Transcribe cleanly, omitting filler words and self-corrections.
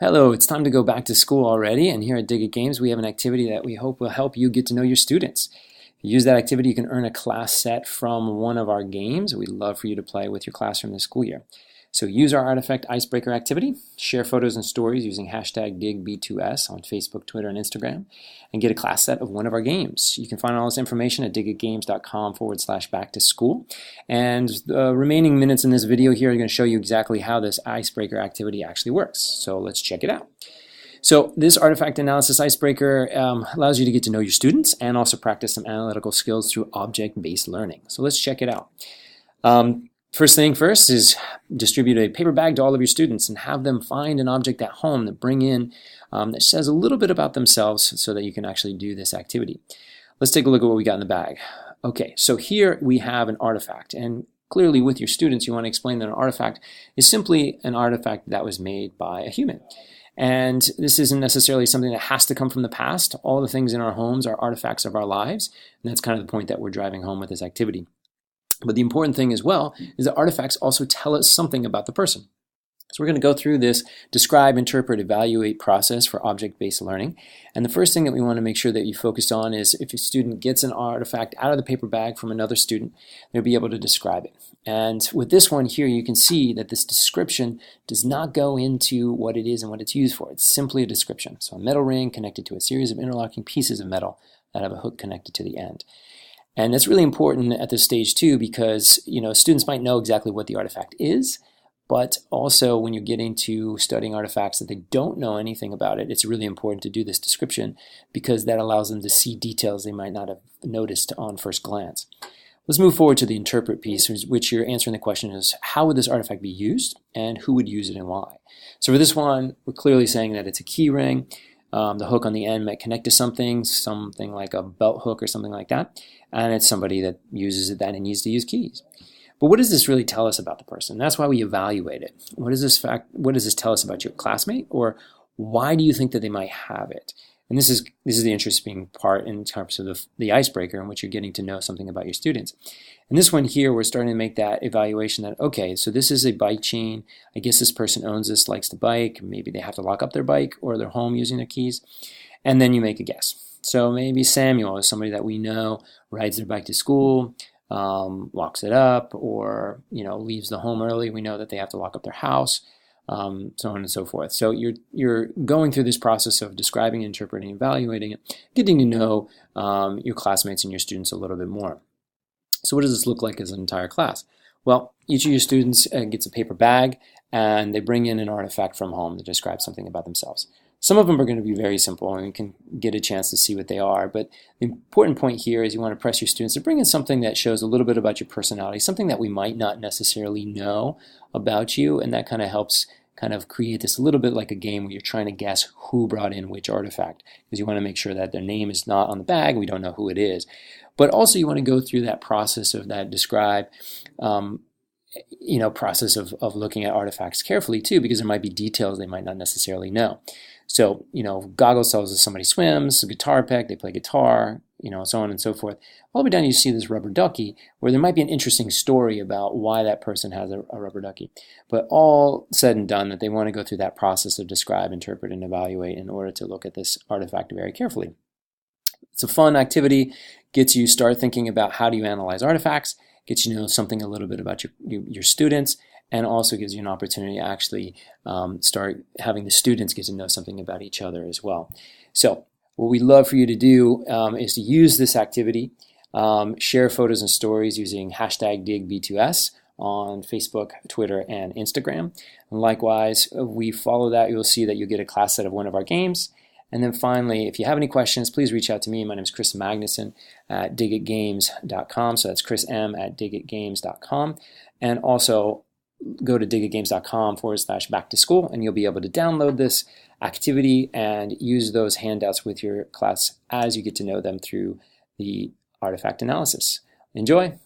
Hello, it's time to go back to school already, and here at Dig It Games we have an activity that we hope will help you get to know your students. If you use that activity, you can earn a class set from one of our games. We'd love for you to play with your classroom this school year. So use our Artifact Icebreaker activity, share photos and stories using hashtag DigB2S on Facebook, Twitter, and Instagram, and get a class set of one of our games. You can find all this information at digitgames.com/back-to-school. And the remaining minutes in this video here are going to show you exactly how this Icebreaker activity actually works. So let's check it out. So this artifact analysis icebreaker allows you to get to know your students and also practice some analytical skills through object-based learning. So let's check it out. First thing first is distribute a paper bag to all of your students and have them find an object at home that bring in that says a little bit about themselves so that you can actually do this activity. Let's take a look at what we got in the bag. Okay, so here we have an artifact, and clearly with your students you want to explain that an artifact is simply an artifact that was made by a human. And this isn't necessarily something that has to come from the past. All the things in our homes are artifacts of our lives, and that's kind of the point that we're driving home with this activity. But the important thing as well is that artifacts also tell us something about the person. So we're going to go through this describe, interpret, evaluate process for object-based learning. And the first thing that we want to make sure that you focus on is if a student gets an artifact out of the paper bag from another student, they'll be able to describe it. And with this one here, you can see that this description does not go into what it is and what it's used for. It's simply a description. So a metal ring connected to a series of interlocking pieces of metal that have a hook connected to the end. And that's really important at this stage too, because students might know exactly what the artifact is, but also when you're getting to studying artifacts that they don't know anything about it, it's really important to do this description because that allows them to see details they might not have noticed on first glance. Let's move forward to the interpret piece, which you're answering the question is, how would this artifact be used and who would use it and why? So for this one, we're clearly saying that it's a key ring. The hook on the end might connect to something like a belt hook or something like that, and it's somebody that uses it and needs to use keys. But what does this really tell us about the person? That's why we evaluate it. What does this tell us about your classmate, or why do you think that they might have it? And this is the interesting part in terms of the icebreaker in which you're getting to know something about your students. And this one here, we're starting to make that evaluation that, okay, so this is a bike chain. I guess this person owns this, likes to bike. Maybe they have to lock up their bike or their home using their keys. And then you make a guess. So maybe Samuel is somebody that we know rides their bike to school, locks it up, or leaves the home early. We know that they have to lock up their house. So on and so forth. So you're going through this process of describing, interpreting, evaluating it, getting to know your classmates and your students a little bit more. So what does this look like as an entire class? Well, each of your students gets a paper bag and they bring in an artifact from home that describes something about themselves. Some of them are going to be very simple and you can get a chance to see what they are, but the important point here is you want to press your students to bring in something that shows a little bit about your personality, something that we might not necessarily know about you, and that kind of helps create this a little bit like a game where you're trying to guess who brought in which artifact, because you want to make sure that their name is not on the bag, we don't know who it is. But also you want to go through that process of that describe, process of looking at artifacts carefully too, because there might be details they might not necessarily know. So, goggles tells us somebody swims, a guitar pick, they play guitar, so on and so forth. All the way down you see this rubber ducky, where there might be an interesting story about why that person has a rubber ducky. But all said and done, that they want to go through that process of describe, interpret, and evaluate in order to look at this artifact very carefully. It's a fun activity, gets you start thinking about how do you analyze artifacts, gets you to know something a little bit about your students, and also gives you an opportunity to actually start having the students get to know something about each other as well. So what we'd love for you to do is to use this activity, share photos and stories using hashtag DigB2S on Facebook, Twitter, and Instagram. And likewise, if we follow that, you'll see that you'll get a class set of one of our games. And then finally, if you have any questions, please reach out to me. My name is Chris Magnuson at digitgames.com. So that's Chris M at digitgames.com. And also go to digitgames.com/back-to-school and you'll be able to download this activity and use those handouts with your class as you get to know them through the artifact analysis. Enjoy!